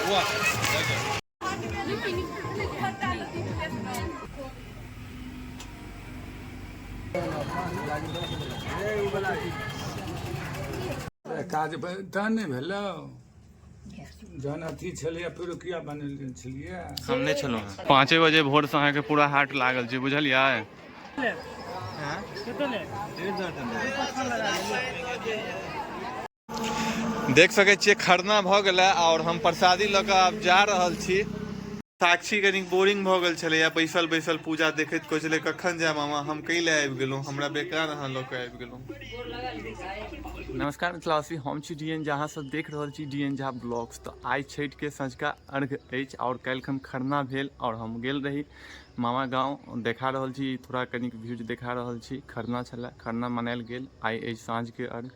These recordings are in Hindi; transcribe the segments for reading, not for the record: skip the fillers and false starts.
काज तहन नहीं भेलो जहन अथी छलिए पिरुकिया बनेने छलिए हम नहीं छलो 5 बजे भोर से अहाँ के पूरा हाट लागल छै बुझलियै। देख सके छियै खरना भ गेलै और हम प्रसादी ल के आब जा रहल छी। साक्षी कनी बोरिंग भ गेल छले या बैसल बैसल पूजा देखैत कहै छले कखन जाय मामा हम कैले आबि गेलहुं हमरा बेकार अहाँ ल के आबि गेलहुं। नमस्कार मिथिलावासी हम छी डीएन झा अहाँ सब देख रहल छी डीएन झा ब्लॉग्स। तो आइ छठ के संझका अर्घ अछि और काल्हिखन खरना भेल और हम गेल रही मामा गाँव देखा रहल छी थोड़ा कनिक व्यूज देखा रहल छी। खरना छलै खरना मनायल गेल आइ अछि साँझ के अर्घ।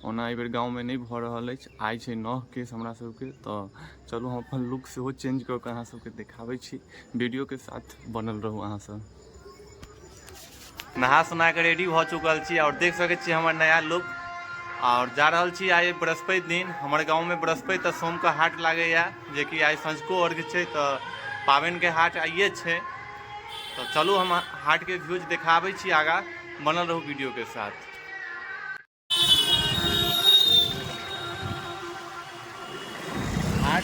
ओना एहि बेर गाँव में नहीं भ रहल अछि आइ छै 9 केस हमरा सबके। तो चलू हम अपन लुक सेहो चेंज कऽ के अहाँ सबके देखाबै छी वीडियो के साथ बनल रहू अहाँ सब। नहा सुना के रेडी भ चुकल छी और देख सके छी हमर नया लुक और जा रहल छी आइ बृहस्पति दिन हमारे गांव में बृहस्पति आ सोम का हाट लागैया जे कि आइ संझको अर्घ छै तो पाबनि के हाट आइए छै। तो चलू हम हाट के व्यूज देखाबै छी आगा बनल रहू वीडियो के साथ। हाट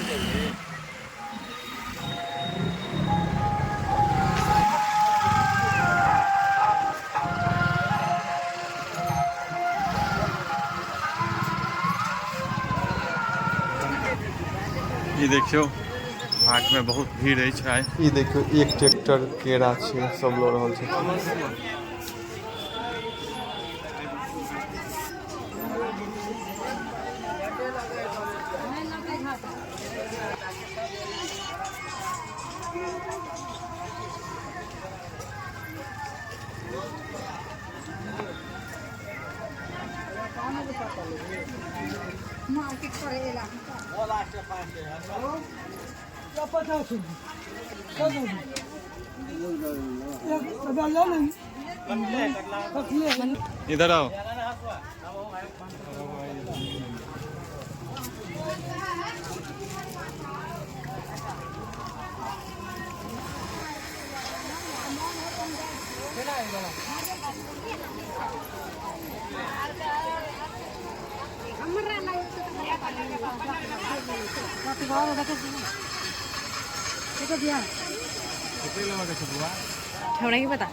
ये देखियो हाट में बहुत भीड़ है। ये देखियो एक ट्रैक्टर केरा छै सब लो रहल छै। इधर आओ। हमरा की पता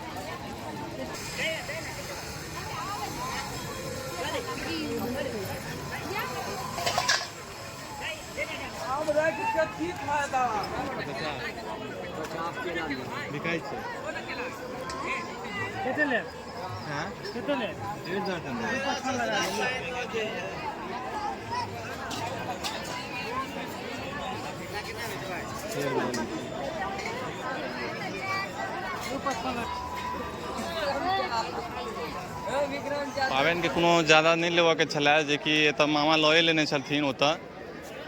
पाबनि के कोनो ज़्यादा नहीं लेवा के छलै जे कि एतऽ मामा लए लेने छलथिन ओतऽ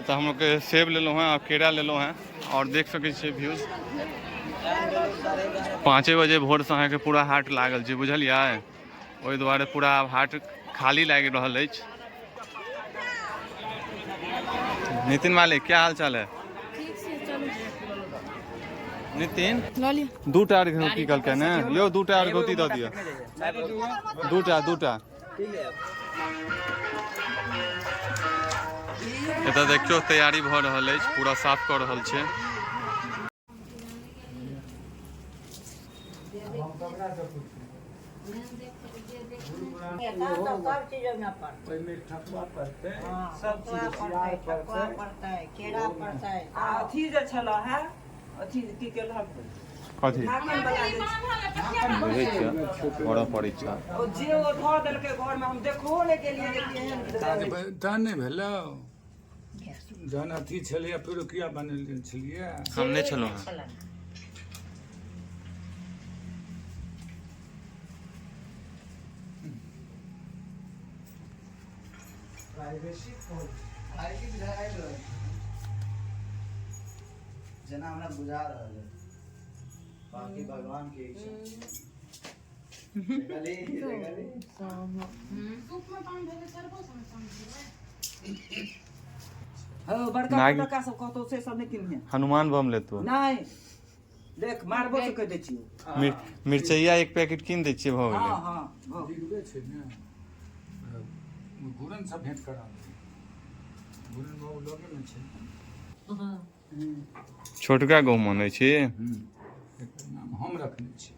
तो हम लोग के सेब ले लो हैं और केरा ले लो हैं और देख सके छी व्यूज 5 बजे भोर से अहाँ के पूरा हाट लागल छै बुझलियै। ओहि दुआरे पूरा हाट खाली लागि रहल अछि। नितिन मालिक क्या हाल चाल है? नितिन दूटा की कहलकै ने यो दूटा अर्घौती दऽ दिअ दूटा। एतऽ देखियो तैयारी भऽ रहल अछि पूरा साफ कऽ रहल छै। तहन नहीं भेलो जहन अथी छलिए पिरुकिया बनेने छलिए हम नहीं छलो जना हमरा बुझा रहल है बाकी भगवान की इच्छा। हाँ बड़का नागी- फटक्का सब कहतो से सब नहीं किनिए हनुमान बम लेतो नहीं देख मारबो से कह दे छियो मिर्चैया एक पैकेट कीन दै छियै भऽ हाँ गेलै हाँ हाँ। दिखबे छै ने घुरन सब भेंट करा घुरन बाबू लगे में छै छोटका गहूँम आनै छी एकर नाम हम रखने छी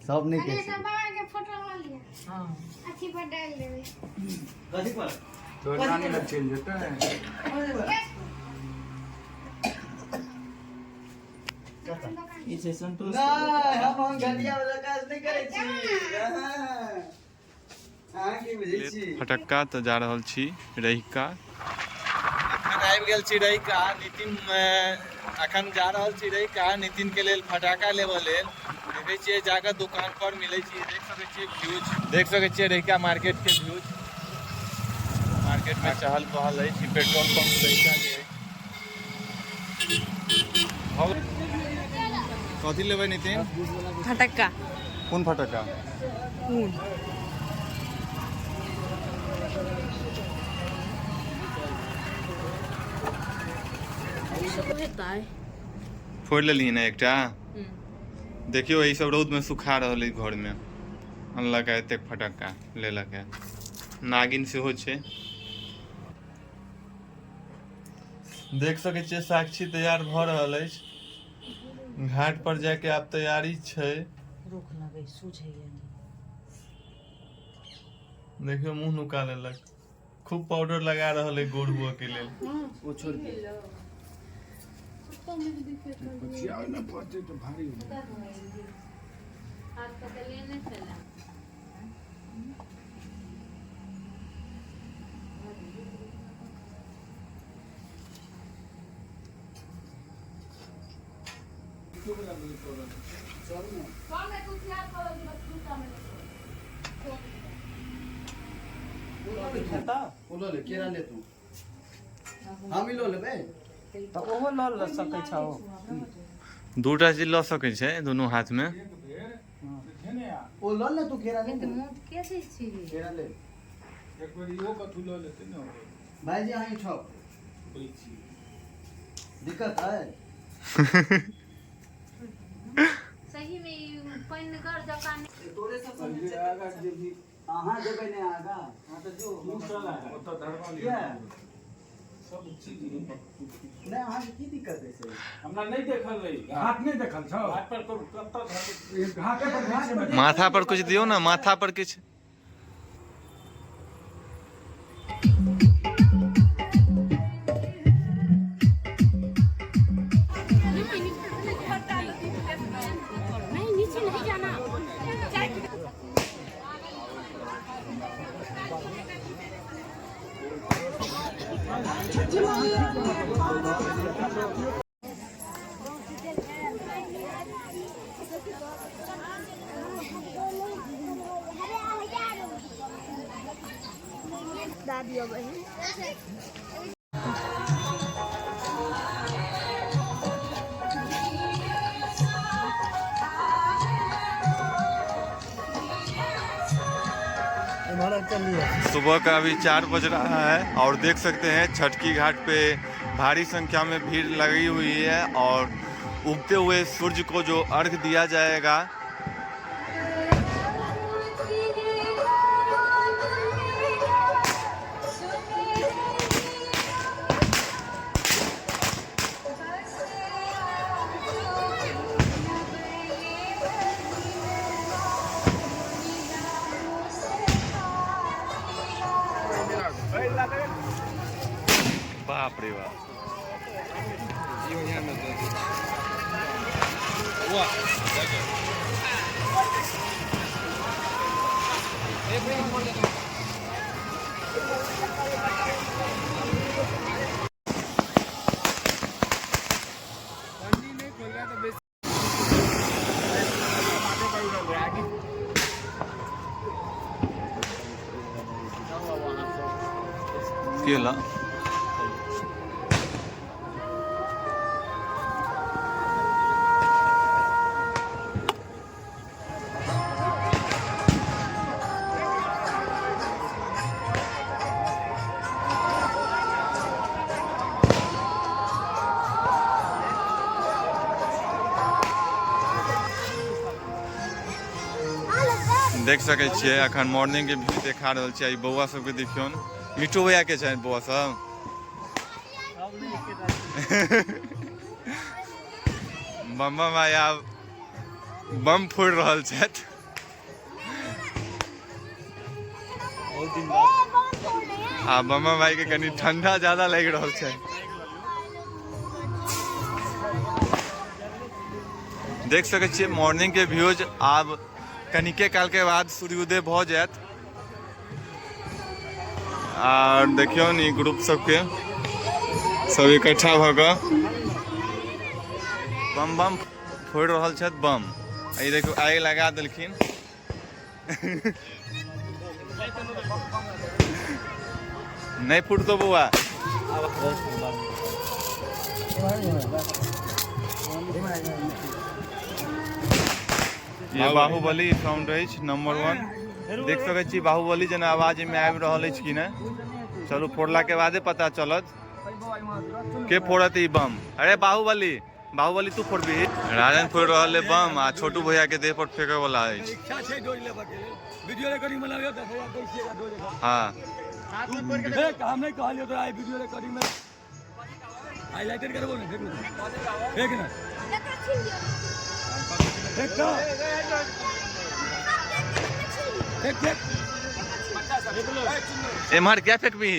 सब नहीं अरे कह सब बाबा के फोटो ला लिया हाँ अच्छी पर डाल देवे कथी पर तो नानी लग चल जेतै ई से संतोष नहीं हम घटिया वाला काज नहीं करे छी हां की बुझै छी फटक्का तऽ जा रहल छी रहिका अखन आबि गेल छी रहिका नितिन अखन जा रहल छी रहिका नितिन के लेल फटाका लेबऽ लेल देखै छियै जाकर दुकान पर मिलै छी देख सकै छियै व्यूज देख सकै छियै रहिका मार्केट के व्यूज मार्केट में चहल पहल अछि पेट्रोल पंप रहिका के कथी लेबै नितिन फटक्का कोन फटक्का हेतै फोड़ लेलियै ने एकटा देखियो ई सब रौद में सुखा रहल है घर में अनलक है एतेक फटक्का लेलक है नागिन सेहो छै देख सकै छियै साक्षी तैयार भऽ रहल अछि घाट पर जाके आब तैयारी छै रुख लगे सूझैया देखियो मुंह नुका लेलक खूब पाउडर लगा रहल है गोर हुआ के लेल वो छोड़ दे बचिया न पड़ते तो भारी हो बोलो ले केरा ले तू हम ही लो लेबे तो ओहो ल ल सकै छौ दूटा चीज लऽ सकै छै दुनू हाथ में ओ लो ले तू केरा ले तू। मुंह कैसे छी केरा ले एक बार इहो कथु ल लेते न भाई जी आई छो दिक्कत है सही में पैनगर दुकान तोरे सब ये आगा जे भी हां देबे ने आगा हां तो जो ओत धरवा क्या लिया सब चीज नहीं हां की दिक्कत है से हमरा नहीं देखल रही हाथ नहीं देखल छौ हाथ पर कत्ता धर हाथे पर घास में माथा पर कुछ दियो ना माथा पर कुछ नहीं नीचे नहीं जाना दादी और बहन हमारा चल लिया सुबह का अभी 4 बज रहा है और देख सकते हैं छठ की घाट पे भारी संख्या में भीड़ लगी हुई है और उगते हुए सूर्य को जो अर्घ दिया जाएगा बाप रे बाप केला देख सकै छियै अखन मॉर्निंग के व्यू देखा रहल छियै। बौआ सबके देखियौन, मिठू भैया के छनि बौआ सब। बम आया बम फोड़ रहल छथि। आ बम भाई के कनी ठंडा ज्यादा लागि रहल छै। देख सकै छियै मॉर्निंग के व्यूज। आब कनिके काल के बाद सूर्योदय भ जायत। और देखियौ नी ग्रुप सबके सब इकट्ठा भ कऽ बम बम फोड़ रहल छथि बम। ई देखियौ आगि लगा देलखिन। नहीं फूटतो बउआ। ये बाहुबली साउंड अछि नंबर 1। देख सकै छी बाहुबली जेना आवाज में आबि रहल अछि कि नहीं। चलू फोड़ला के बादे पता चलत के फोड़त ई बम। अरे बाहुबली बाहुबली तू फोड़बी। राजन फोड़ रहल है बम आ छोटू भैया के देह पर फेंके वाला अछि। हाँ हम नहीं कहलियो तो आई वीडियो रिकॉर्डिंग में हाइलाइटेड करबो ना। देख ना देख ना देख एमहर क्या फेंकबी।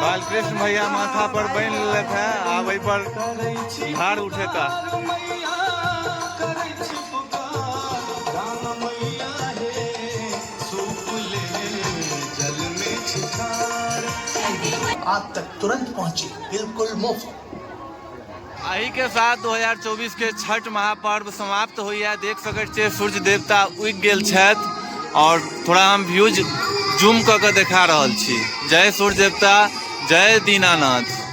बालकृष्ण भैया माथा पर बन लेते हैं। अब एहि पर भार उठेता। आप तक तुरंत पहुंचे, बिल्कुल मुफ्त। एही के साथ 2024 के छठ महापर्व समाप्त होइया। देख सकै छियै सूर्य देवता उगि गेल छथि और थोड़ा हम व्यूज जूम कऽ के देखा रहल छी। जय सूर्य देवता, जय दीनानाथ।